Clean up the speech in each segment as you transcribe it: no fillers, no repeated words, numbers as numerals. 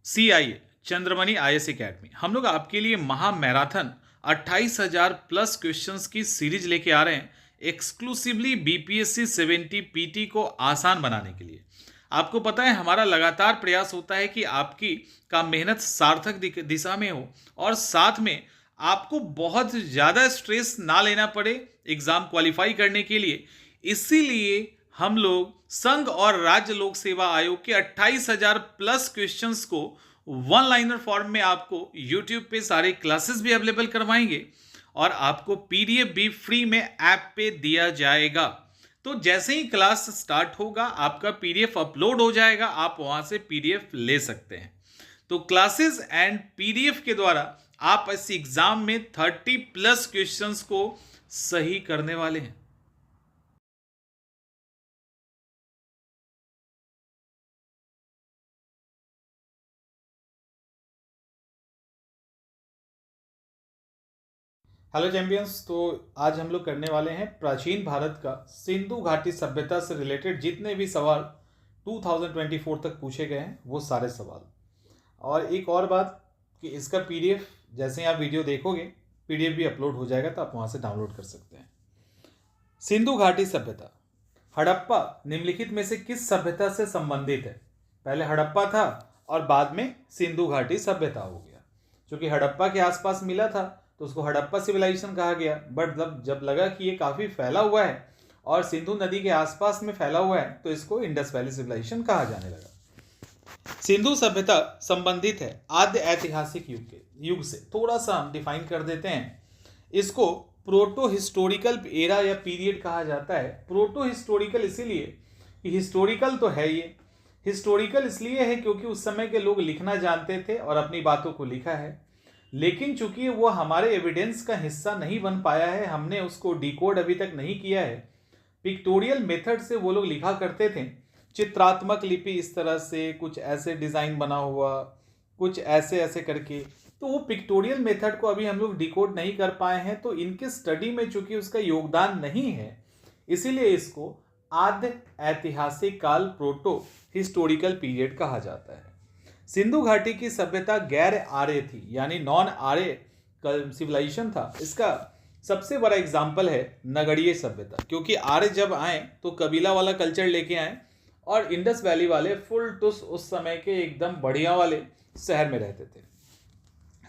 CIA Chandramani IAS academy हम लोग आपके लिए महा मैराथन 28,000 प्लस क्वेश्चंस की सीरीज लेके आ रहे हैं एक्सक्लूसिवली BPSC 70 PT को आसान बनाने के लिए। आपको पता है हमारा लगातार प्रयास होता है कि आपकी का मेहनत सार्थक दिशा में हो और साथ में आपको बहुत ज़्यादा स्ट्रेस ना लेना पड़े एग्ज़ाम क्वालिफाई करने के लिए। इसीलिए हम लोग संघ और राज्य लोक सेवा आयोग के 28,000 प्लस क्वेश्चंस को वन लाइनर फॉर्म में आपको यूट्यूब पे सारे क्लासेस भी अवेलेबल करवाएंगे और आपको PDF भी फ्री में ऐप पे दिया जाएगा। तो जैसे ही क्लास स्टार्ट होगा आपका PDF अपलोड हो जाएगा, आप वहां से PDF ले सकते हैं। तो क्लासेस एंड PDF के द्वारा आप इस एग्जाम में 30 प्लस क्वेश्चंस को सही करने वाले हैं। हेलो चैंपियंस, तो आज हम लोग करने वाले हैं प्राचीन भारत का सिंधु घाटी सभ्यता से रिलेटेड जितने भी सवाल 2024 तक पूछे गए हैं वो सारे सवाल। और एक और बात कि इसका PDF जैसे ही आप वीडियो देखोगे PDF भी अपलोड हो जाएगा, तो आप वहाँ से डाउनलोड कर सकते हैं। सिंधु घाटी सभ्यता, हड़प्पा निम्नलिखित में से किस सभ्यता से संबंधित है? पहले हड़प्पा था और बाद में सिंधु घाटी सभ्यता हो गया। क्योंकि हड़प्पा के आसपास मिला था तो उसको हड़प्पा सिविलाइजेशन कहा गया, बट जब लगा कि ये काफ़ी फैला हुआ है और सिंधु नदी के आसपास में फैला हुआ है तो इसको इंडस वैली सिविलाइजेशन कहा जाने लगा। सिंधु सभ्यता संबंधित है आद्य ऐतिहासिक युग से। थोड़ा सा हम डिफाइन कर देते हैं इसको। प्रोटो हिस्टोरिकल एरा या पीरियड कहा जाता है। प्रोटो हिस्टोरिकल इसीलिए कि हिस्टोरिकल तो है ये, हिस्टोरिकल इसलिए है क्योंकि उस समय के लोग लिखना जानते थे और अपनी बातों को लिखा है, लेकिन चूंकि वो हमारे एविडेंस का हिस्सा नहीं बन पाया है, हमने उसको डिकोड अभी तक नहीं किया है। पिक्टोरियल मेथड से वो लोग लिखा करते थे, चित्रात्मक लिपि इस तरह से, कुछ ऐसे डिज़ाइन बना हुआ, कुछ ऐसे ऐसे करके। तो वो पिक्टोरियल मेथड को अभी हम लोग डिकोड नहीं कर पाए हैं, तो इनके स्टडी में चूंकि उसका योगदान नहीं है, इसीलिए इसको आद्य ऐतिहासिक काल प्रोटो हिस्टोरिकल पीरियड कहा जाता है। सिंधु घाटी की सभ्यता गैर आर्य थी, यानी नॉन आर्य सिविलाइजेशन था। इसका सबसे बड़ा एग्जाम्पल है नगड़ीय सभ्यता, क्योंकि आर्य जब आए तो कबीला वाला कल्चर लेके आए और इंडस वैली वाले फुल टुस उस समय के एकदम बढ़िया वाले शहर में रहते थे।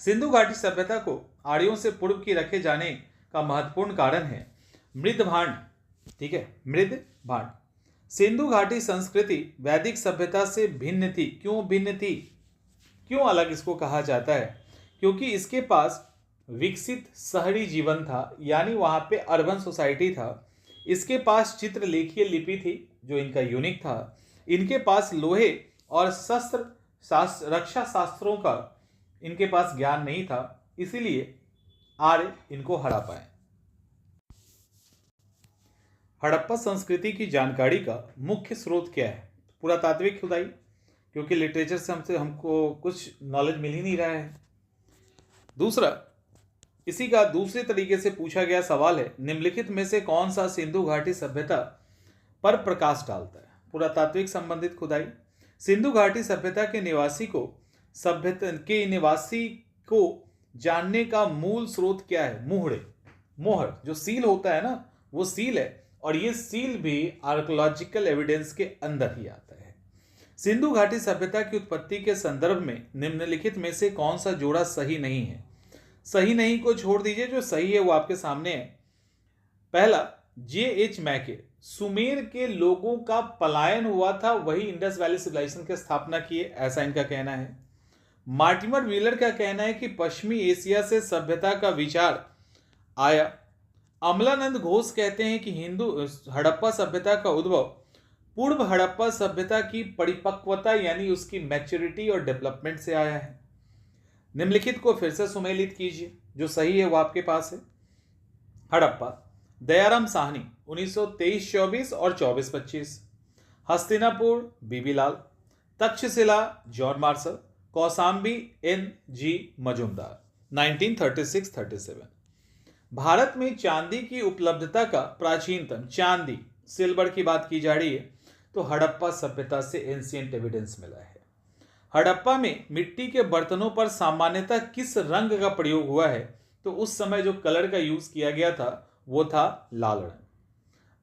सिंधु घाटी सभ्यता को आर्यों से पूर्व की रखे जाने का महत्वपूर्ण कारण है मृदभांड। ठीक है, मृदभांड। सिंधु घाटी संस्कृति वैदिक सभ्यता से भिन्न थी। क्यों भिन्न थी, क्यों अलग इसको कहा जाता है? क्योंकि इसके पास विकसित शहरी जीवन था, यानी वहाँ पे अर्बन सोसाइटी था। इसके पास चित्रलेखीय लिपि थी जो इनका यूनिक था। इनके पास लोहे और रक्षा शास्त्रों का इनके पास ज्ञान नहीं था, इसीलिए आर्य इनको हरा पाए। हड़प्पा संस्कृति की जानकारी का मुख्य स्रोत क्या है? पुरातात्विक खुदाई, क्योंकि लिटरेचर से हमको कुछ नॉलेज मिल ही नहीं रहा है। दूसरा, इसी का दूसरे तरीके से पूछा गया सवाल है निम्नलिखित में से कौन सा सिंधु घाटी सभ्यता पर प्रकाश डालता है? पुरातात्विक संबंधित खुदाई। सिंधु घाटी सभ्यता के निवासी को जानने का मूल स्रोत क्या है? मोहर जो सील होता है ना, वो सील है, और ये सील भी आर्कोलॉजिकल एविडेंस के अंदर ही आता है। सिंधु घाटी सभ्यता की उत्पत्ति के संदर्भ में निम्नलिखित में से कौन सा जोड़ा सही नहीं है? सही नहीं को छोड़ दीजिए, जो सही है वो आपके सामने है। पहला, J.H. मैके, सुमेर के लोगों का पलायन हुआ था, वही इंडस वैली सिविलाइजेशन की स्थापना की है, ऐसा इनका कहना है। मार्टिमर व्हीलर का कहना है कि पश्चिमी एशिया से सभ्यता का विचार आया। अमलानंद घोष कहते हैं कि हड़प्पा सभ्यता का उद्भव पूर्व हड़प्पा सभ्यता की परिपक्वता यानी उसकी मैच्योरिटी और डेवलपमेंट से आया है। निम्नलिखित को फिर से सुमेलित कीजिए, जो सही है वो आपके पास है। हड़प्पा, दयाराम साहनी 1923-24 और 24-25। Hastinapur, BB Lal. Taxila, John Marshall. Kaushambi, N.G. Majumdar 1936-37। Bharat में चांदी की उपलब्धता का प्राचीनतम, चांदी सिल्वर की बात की जा रही है, तो हड़प्पा सभ्यता से एंशिएंट एविडेंस मिला है। हड़प्पा में मिट्टी के बर्तनों पर सामान्यतः किस रंग का प्रयोग हुआ है? तो उस समय जो कलर का यूज किया गया था वो था लाल रंग।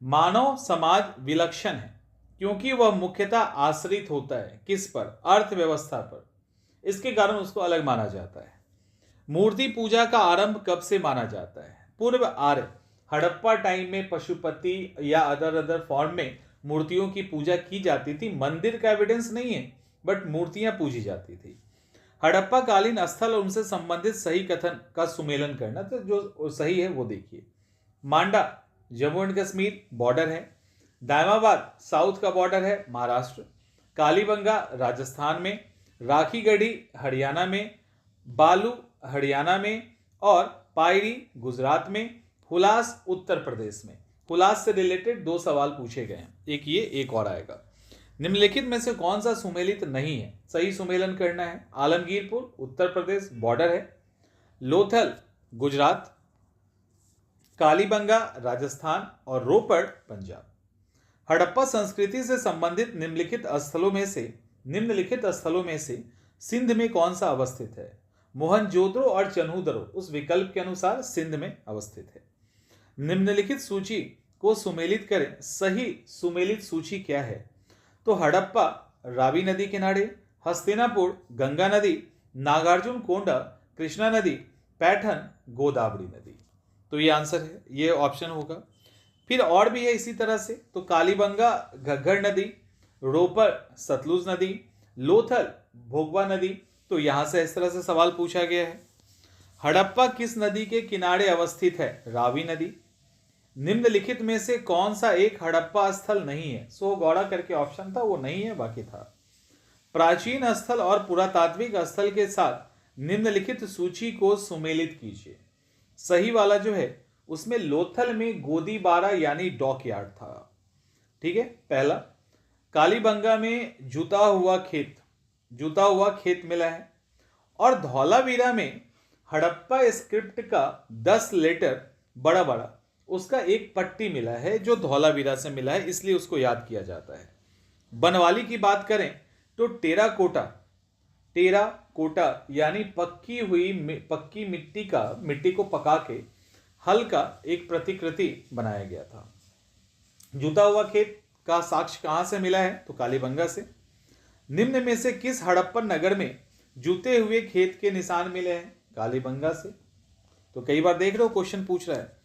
मानव समाज विलक्षण है क्योंकि वह मुख्यतः आश्रित होता है किस पर? अर्थव्यवस्था पर। इसके कारण उसको अलग माना जाता है। मूर्ति पूजा का आरंभ कब से माना जाता है? पूर्व आर्य हड़प्पा टाइम में पशुपति या अदर फॉर्म में मूर्तियों की पूजा की जाती थी। मंदिर का एविडेंस नहीं है बट मूर्तियां पूजी जाती थी। हड़प्पा कालीन स्थल और उनसे संबंधित सही कथन का सुमेलन करना, तो जो सही है वो देखिए। मांडा जम्मू एंड कश्मीर बॉर्डर है। दायमाबाद साउथ का बॉर्डर है महाराष्ट्र। कालीबंगा राजस्थान में। राखीगढ़ी हरियाणा में। बालू हरियाणा में। और पायरी गुजरात में। हुलास उत्तर प्रदेश में। हुलास से रिलेटेड 2 सवाल पूछे गए हैं, एक ये एक और आएगा। निम्नलिखित में से कौन सा सुमेलित नहीं है? सही सुमेलन करना है। आलमगीरपुर उत्तर प्रदेश बॉर्डर है। लोथल गुजरात। कालीबंगा राजस्थान और रोपड़ पंजाब। हड़प्पा संस्कृति से संबंधित निम्नलिखित स्थलों में से सिंध में कौन सा अवस्थित है? मोहनजोदड़ो और चन्हूदड़ो उस विकल्प के अनुसार सिंध में अवस्थित है। निम्नलिखित सूची को सुमेलित करें। सही सुमेलित सूची क्या है? तो हड़प्पा रावी नदी किनारे, हस्तिनापुर गंगा नदी, नागार्जुन कोंडा कृष्णा नदी, पैठन गोदावरी नदी। तो ये आंसर है, ये ऑप्शन होगा। फिर और भी है इसी तरह से, तो कालीबंगा घग्गर नदी, रोपर सतलुज नदी, लोथल भोगवा नदी। तो यहां से इस तरह से सवाल पूछा गया है। हड़प्पा किस नदी के किनारे अवस्थित है? रावी नदी। निम्नलिखित में से कौन सा एक हड़प्पा स्थल नहीं है? सोगौड़ा करके ऑप्शन था, वो नहीं है, बाकी था। प्राचीन स्थल और पुरातात्विक स्थल के साथ निम्नलिखित सूची को सुमेलित कीजिए। सही वाला जो है उसमें लोथल में गोदीबारा यानी डॉकयार्ड था। ठीक है, पहला। कालीबंगा में जुता हुआ खेत मिला है। और धौलावीरा में हड़प्पा स्क्रिप्ट का 10 लेटर बड़ा बड़ा उसका एक पट्टी मिला है जो धौलावीरा से मिला है, इसलिए उसको याद किया जाता है। बनवाली की बात करें तो टेराकोटा यानी पक्की मिट्टी को पका के हल का एक प्रतिकृति बनाया गया था। जुता हुआ खेत का साक्ष्य कहां से मिला है? तो कालीबंगा से। निम्न में से किस हड़प्पन नगर में जूते हुए खेत के निशान मिले हैं? कालीबंगा से। तो कई बार देख रहे हो क्वेश्चन पूछ रहा है,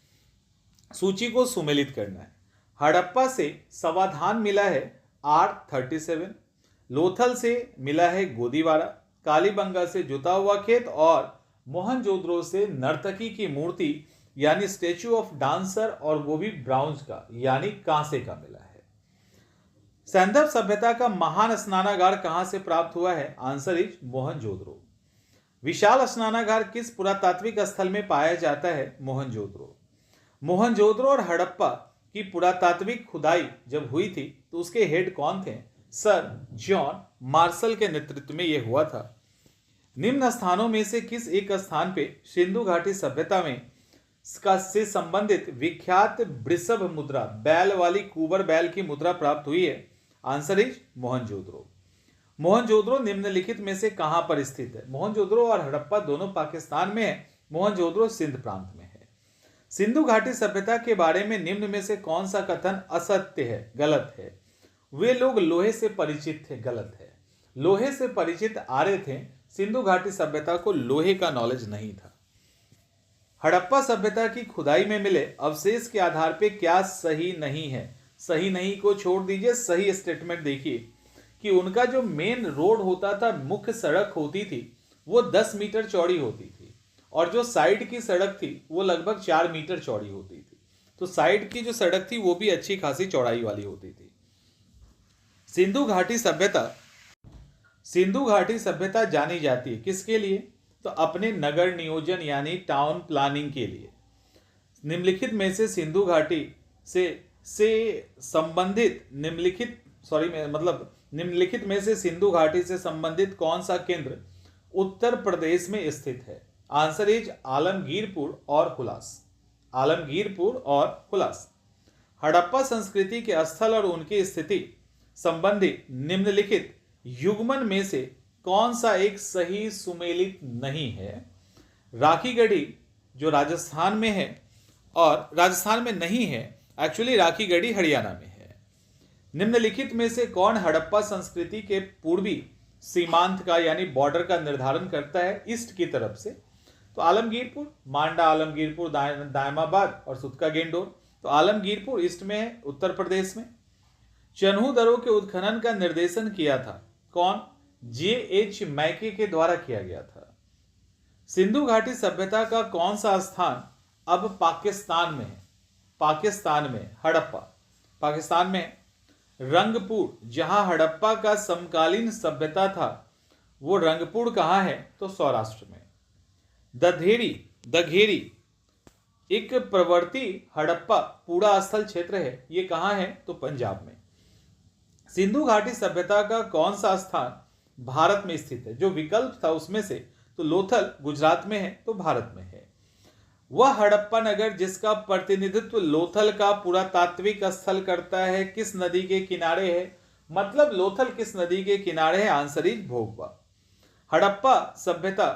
सूची को सुमेलित करना है। हड़प्पा से समाधान मिला है R37, लोथल से मिला है गोदीबारा, कालीबंगा से जुता हुआ खेत और मोहनजोदड़ो से नर्तकी की मूर्ति यानी स्टेच्यू ऑफ डांसर, और वो भी ब्राउंज का यानी कांसे का मिला है। सैंधव सभ्यता का महान स्नानागार कहां से प्राप्त हुआ है? Answer is Mohenjodaro. विशाल स्नानागार किस पुरातात्विक स्थल में पाया जाता है? मोहनजोदड़ो। मोहनजोदड़ो और हड़प्पा की पुरातात्विक खुदाई जब हुई थी तो उसके हेड कौन थे? सर जॉन मार्शल के नेतृत्व में यह हुआ था। निम्न स्थानों में से किस एक स्थान पे सिंधु घाटी सभ्यता में से संबंधित विख्यात वृषभ मुद्रा, बैल वाली कुबर बैल की मुद्रा प्राप्त हुई है? Answer is Mohenjodaro. मोहनजोदड़ो निम्नलिखित में से कहां पर स्थित है? मोहनजोदड़ो और हड़प्पा दोनों पाकिस्तान में है, मोहनजोदड़ो सिंध प्रांत में है। सिंधु घाटी सभ्यता के बारे में निम्न में से कौन सा कथन असत्य है, गलत है? वे लोग लोहे से परिचित थे, गलत है। लोहे से परिचित आर्य थे, सिंधु घाटी सभ्यता को लोहे का नॉलेज नहीं था। हड़प्पा सभ्यता की खुदाई में मिले अवशेष के आधार पे क्या सही नहीं है? सही नहीं को छोड़ दीजिए, सही स्टेटमेंट देखिए कि उनका जो मेन रोड होता था, मुख्य सड़क होती थी, वो 10 मीटर चौड़ी होती थी और जो साइड की सड़क थी वो लगभग 4 मीटर चौड़ी होती थी। तो साइड की जो सड़क थी वो भी अच्छी खासी चौड़ाई वाली होती थी। सिंधु घाटी सभ्यता जानी जाती है किसके लिए? तो अपने नगर नियोजन यानी टाउन प्लानिंग के लिए। निम्नलिखित में से सिंधु घाटी से संबंधित निम्नलिखित में से सिंधु घाटी से संबंधित कौन सा केंद्र उत्तर प्रदेश में स्थित है? आंसर इज आलमगीरपुर और हुलास। हड़प्पा संस्कृति के स्थल और उनकी स्थिति संबंधी निम्नलिखित युग्मन में से कौन सा एक सही सुमेलित नहीं है? राखी गढ़ी जो राजस्थान में है, और राजस्थान में नहीं है, एक्चुअली राखी गढ़ी हरियाणा में है। निम्नलिखित में से कौन हड़प्पा संस्कृति के पूर्वी सीमांत का यानी बॉर्डर का निर्धारण करता है ईस्ट की तरफ से? तो आलमगीरपुर, मांडा आलमगीरपुर, दायमाबाद और सुतका गेंडोर। तो आलमगीरपुर ईस्ट में है, उत्तर प्रदेश में। चन्हू दरों के उत्खनन का निर्देशन किया था कौन? J.H. मैके के द्वारा किया गया था। सिंधु घाटी सभ्यता का कौन सा स्थान अब पाकिस्तान में है? पाकिस्तान में हड़प्पा पाकिस्तान में। रंगपुर जहां हड़प्पा का समकालीन सभ्यता था, वो रंगपुर कहां है? तो सौराष्ट्र में। दघेरी एक प्रवर्ती हड़प्पा पूरा स्थल क्षेत्र है, ये कहां है? तो पंजाब में। सिंधु घाटी सभ्यता का कौन सा स्थान भारत में स्थित है? जो विकल्प था उसमें से तो लोथल गुजरात में है, तो भारत में है। वह हड़प्पा नगर जिसका प्रतिनिधित्व लोथल का पुरातात्विक स्थल करता है किस नदी के किनारे है? मतलब लोथल किस नदी के किनारे है? आंसर इज भोगवा। हड़प्पा सभ्यता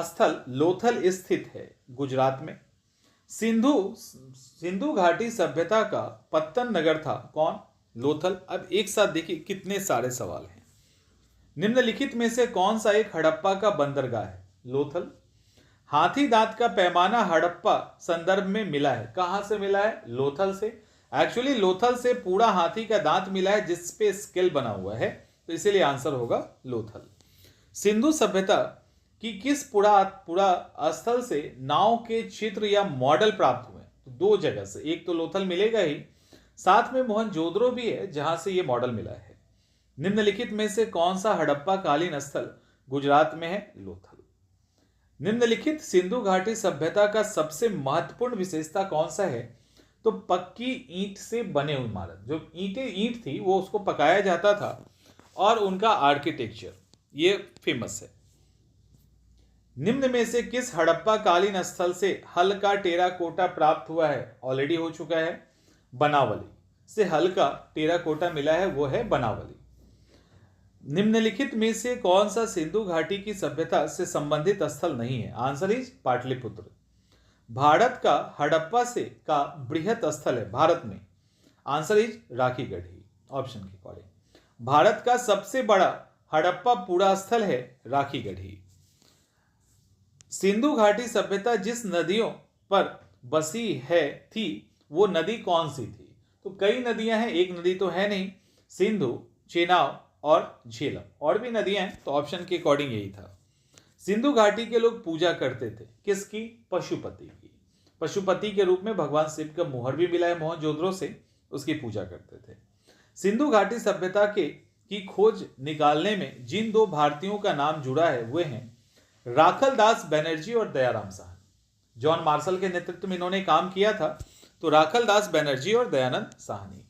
स्थल लोथल स्थित है गुजरात में। सिंधु घाटी सभ्यता का पत्तन नगर था कौन? लोथल। अब एक साथ देखिए कितने सारे सवाल हैं। निम्नलिखित में से कौन सा एक हड़प्पा का बंदरगाह है? लोथल। हाथी दांत का पैमाना हड़प्पा संदर्भ में मिला है, कहां से मिला है? लोथल से। एक्चुअली लोथल से पूरा हाथी का दांत मिला है जिसपे स्केल बना हुआ है, तो इसीलिए आंसर होगा लोथल। सिंधु सभ्यता की किस पुरा स्थल से नाव के चित्र या मॉडल प्राप्त हुए? तो दो जगह से, एक तो लोथल मिलेगा ही, साथ में मोहनजोदड़ो भी है जहां से ये मॉडल मिला है। निम्नलिखित में से कौन सा हड़प्पा कालीन स्थल गुजरात में है? लोथल। निम्नलिखित सिंधु घाटी सभ्यता का सबसे महत्वपूर्ण विशेषता कौन सा है? तो पक्की ईंट से बने हुए इमारत। जो ईंट थी वो उसको पकाया जाता था, और उनका आर्किटेक्चर ये फेमस है। निम्न में से किस हड़प्पा कालीन स्थल से हल्का टेराकोटा प्राप्त हुआ है? ऑलरेडी हो चुका है, बनावली से हल्का टेराकोटा मिला है, वो है बनावली। निम्नलिखित में से कौन सा सिंधु घाटी की सभ्यता से संबंधित स्थल नहीं है? Answer is Pataliputra. भारत का हड़प्पा से का बृहत स्थल है भारत में, answer is Rakhi Garhi. Option के अकॉर्डिंग भारत का सबसे बड़ा हड़प्पा पूरा स्थल है राखी गढ़ी। सिंधु घाटी सभ्यता जिस नदियों पर बसी है थी वो नदी कौन सी थी? तो कई नदियां हैं, एक नदी तो है नहीं। सिंधु, चेनाब और झेलम, और भी नदियां हैं, तो ऑप्शन के अकॉर्डिंग यही था। सिंधु घाटी के लोग पूजा करते थे किसकी? पशुपति की। पशुपति के रूप में भगवान शिव का मुहर भी मिला है मोहनजोदड़ो से, उसकी पूजा करते थे। सिंधु घाटी सभ्यता की खोज निकालने में जिन दो भारतीयों का नाम जुड़ा है वे हैं राखल दास बनर्जी और दयाराम साहनी। जॉन मार्शल के नेतृत्व में इन्होंने काम किया था, तो राखल दास बनर्जी और दयानंद साहनी।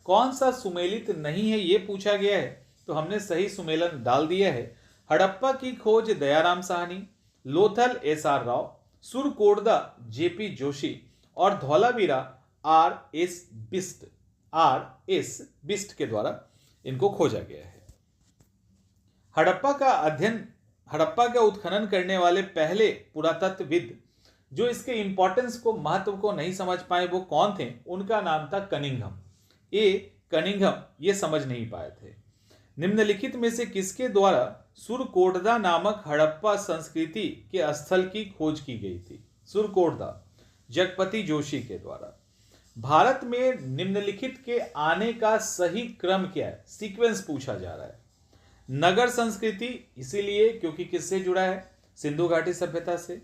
कौन सा सुमेलित नहीं है ये पूछा गया है, तो हमने सही सुमेलन डाल दिया है। हड़प्पा की खोज दयाराम साहनी, लोथल SR राव, सुरकोटदा JP जोशी और धौलावीरा RS बिस्ट के द्वारा इनको खोजा गया है। हड़प्पा का उत्खनन करने वाले पहले पुरातत्वविद जो इसके इंपॉर्टेंस को, महत्व को नहीं समझ पाए वो कौन थे? उनका नाम था कनिंघम। कनिंघम ये समझ नहीं पाए थे। निम्नलिखित में से किसके द्वारा सुरकोटदा नामक हड़प्पा संस्कृति के स्थल की खोज की गई थी? सुरकोटदा जगपति जोशी के द्वारा। भारत में निम्नलिखित के आने का सही क्रम क्या है? सीक्वेंस पूछा जा रहा है। नगर संस्कृति इसीलिए क्योंकि किससे जुड़ा है? सिंधु घाटी सभ्यता से।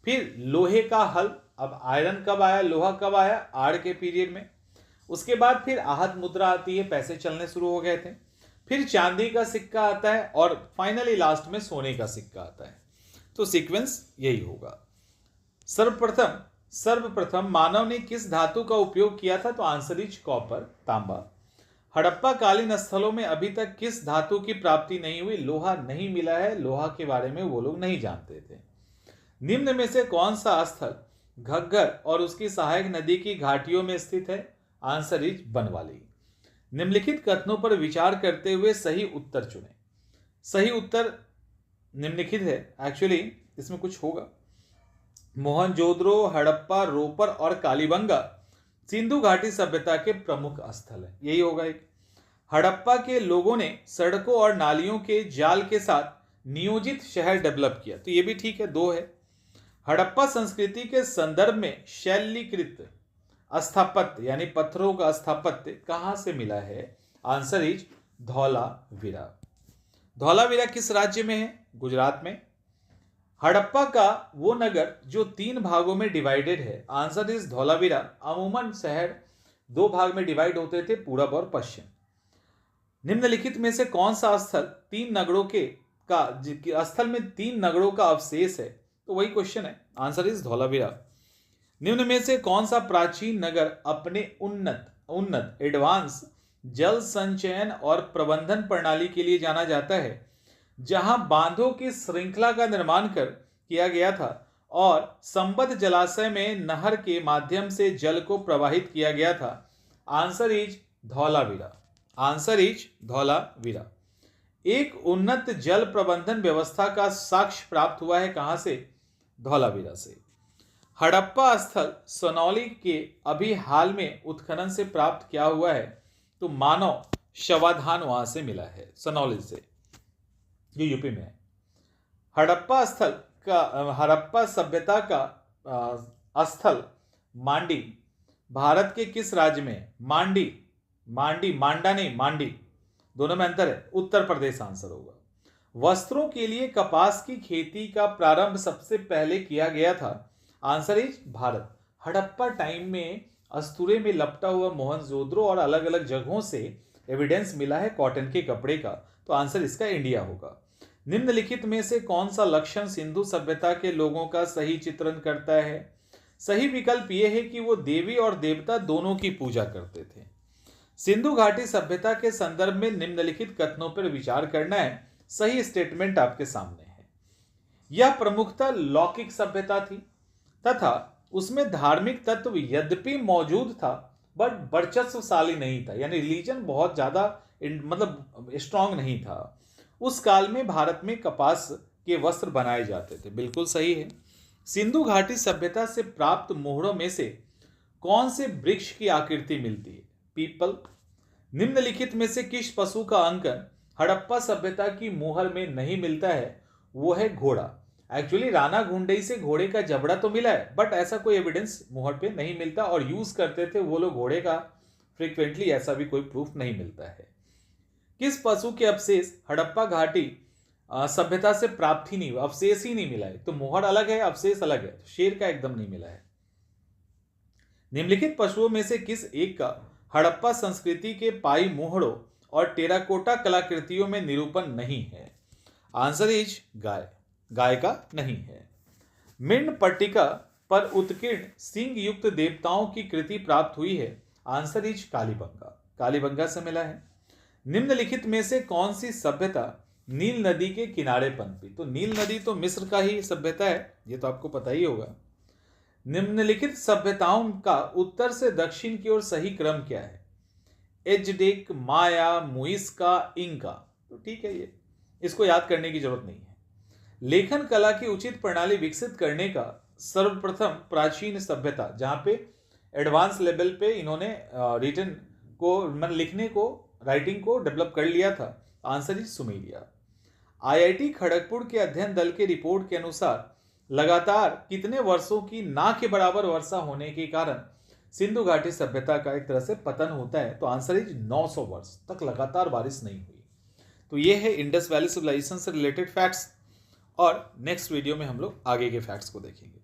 फिर लोहे का हल, अब आयरन कब आया, लोहा कब आया? आड़ के पीरियड में। उसके बाद फिर आहत मुद्रा आती है, पैसे चलने शुरू हो गए थे। फिर चांदी का सिक्का आता है और फाइनली लास्ट में सोने का सिक्का आता है। तो सीक्वेंस यही होगा। सर्वप्रथम मानव ने किस धातु का उपयोग किया था? तो आंसर इज कॉपर, तांबा। हड़प्पा कालीन स्थलों में अभी तक किस धातु की प्राप्ति नहीं हुई? लोहा नहीं मिला है, लोहा के बारे में वो लोग नहीं जानते थे। निम्न में से कौन सा स्थल घग्गर और उसकी सहायक नदी की घाटियों में स्थित है? Answer is Banawali. निम्नलिखित कथनों पर विचार करते हुए सही उत्तर चुनें। सही उत्तर निम्नलिखित है। एक्चुअली इसमें कुछ होगा। मोहनजोदड़ो, हड़प्पा, रोपर और कालीबंगा सिंधु घाटी सभ्यता के प्रमुख स्थल है, यही होगा एक। हड़प्पा के लोगों ने सड़कों और नालियों के जाल के साथ नियोजित शहर डेवलप किया, तो ये भी ठीक है, 2 है। हड़प्पा संस्कृति के संदर्भ में शैलीकृत स्थापत्य यानी पत्थरों का स्थापत्य कहां से मिला है? Answer is Dholavira. धौलावीरा किस राज्य में है? गुजरात में। हड़प्पा का वो नगर जो 3 भागों में डिवाइडेड है, आंसर इज धौलावीरा। अमूमन शहर 2 भाग में डिवाइड होते थे, पूरब और पश्चिम। निम्नलिखित में से कौन सा स्थल 3 नगरों का स्थल में 3 नगरों का अवशेष है? तो वही क्वेश्चन है, आंसर इज धौलावीरा। निम्न में से कौन सा प्राचीन नगर अपने उन्नत एडवांस जल संचयन और प्रबंधन प्रणाली के लिए जाना जाता है, जहां बांधों की श्रृंखला का निर्माण किया गया था और संबद्ध जलाशय में नहर के माध्यम से जल को प्रवाहित किया गया था? Answer is Dholavira. Answer is Dholavira. एक उन्नत जल प्रबंधन व्यवस्था का साक्ष्य प्राप्त हुआ है कहां से? धौलावीरा से। हड़प्पा स्थल सोनौली के अभी हाल में उत्खनन से प्राप्त क्या हुआ है? तो मानव शवाधान वहां से मिला है, सोनौली से, जो यूपी में है। हड़प्पा सभ्यता का स्थल मांडी भारत के किस राज्य में है? मांडी, दोनों में अंतर है, उत्तर प्रदेश आंसर होगा। वस्त्रों के लिए कपास की खेती का प्रारंभ सबसे पहले किया गया था, answer is Bharat. Harappa time में अस्तूरे में लपटा हुआ मोहनजोदड़ो और अलग अलग जगहों से एविडेंस मिला है कॉटन के कपड़े का, तो आंसर इसका इंडिया होगा। निम्नलिखित में से कौन सा लक्षण सिंधु सभ्यता के लोगों का सही चित्रण करता है? सही विकल्प यह है कि वो देवी और देवता दोनों की पूजा करते थे। सिंधु घाटी सभ्यता के संदर्भ में निम्नलिखित कथनों पर विचार करना है। सही स्टेटमेंट आपके सामने है। यह प्रमुखतः लौकिक सभ्यता थी तथा उसमें धार्मिक तत्व यद्यपि मौजूद था बट वर्चस्वशाली नहीं था, यानी रिलीजन बहुत ज्यादा मतलब स्ट्रांग नहीं था। उस काल में भारत में कपास के वस्त्र बनाए जाते थे, बिल्कुल सही है। सिंधु घाटी सभ्यता से प्राप्त मोहरों में से कौन से वृक्ष की आकृति मिलती है? पीपल। निम्नलिखित में से किस पशु का अंकन हड़प्पा सभ्यता की मोहर में नहीं मिलता है? वो है घोड़ा। एक्चुअली राणा घुंडई से घोड़े का जबड़ा तो मिला है बट ऐसा कोई एविडेंस मोहर पे नहीं मिलता, और यूज करते थे वो लोग घोड़े का फ्रीक्वेंटली, ऐसा भी कोई प्रूफ नहीं मिलता है। किस पशु के अवशेष हड़प्पा घाटी सभ्यता से प्राप्त ही नहीं, अवशेष ही नहीं मिला है? तो मोहर अलग है, अवशेष अलग है, तो शेर का एकदम नहीं मिला है। निम्नलिखित पशुओं में से किस एक का हड़प्पा संस्कृति के पाई मोहरों और टेराकोटा कलाकृतियों में निरूपण नहीं है? Answer is guy. गाय का नहीं है। मिंड पट्टिका पर उत्कीर्ण सिंह युक्त देवताओं की कृति प्राप्त हुई है? Answer is Kalibangan. कालीबंगा से मिला है। निम्नलिखित में से कौन सी सभ्यता नील नदी के किनारे पनपी? तो नील नदी तो मिस्र का ही सभ्यता है, ये तो आपको पता ही होगा। निम्नलिखित सभ्यताओं का उत्तर से दक्षिण की ओर सही क्रम क्या है? एजटेक, माया, मुइस्का, इंका। तो ठीक है, ये इसको याद करने की जरूरत नहीं है। लेखन कला की उचित प्रणाली विकसित करने का सर्वप्रथम प्राचीन सभ्यता, जहां पे एडवांस लेवल पे इन्होंने रिटन को मतलब लिखने को, राइटिंग को डेवलप कर लिया था, answer is Sumeria. IIT Kharagpur के अध्ययन दल के रिपोर्ट के अनुसार लगातार कितने वर्षों की ना के बराबर वर्षा होने के कारण सिंधु घाटी सभ्यता का एक तरह से पतन होता है? तो आंसर इज 900 वर्ष तक लगातार बारिश नहीं हुई। तो ये है इंडस वैली सिविलाइजेशन से रिलेटेड फैक्ट्स, और नेक्स्ट वीडियो में हम लोग आगे के फैक्ट्स को देखेंगे।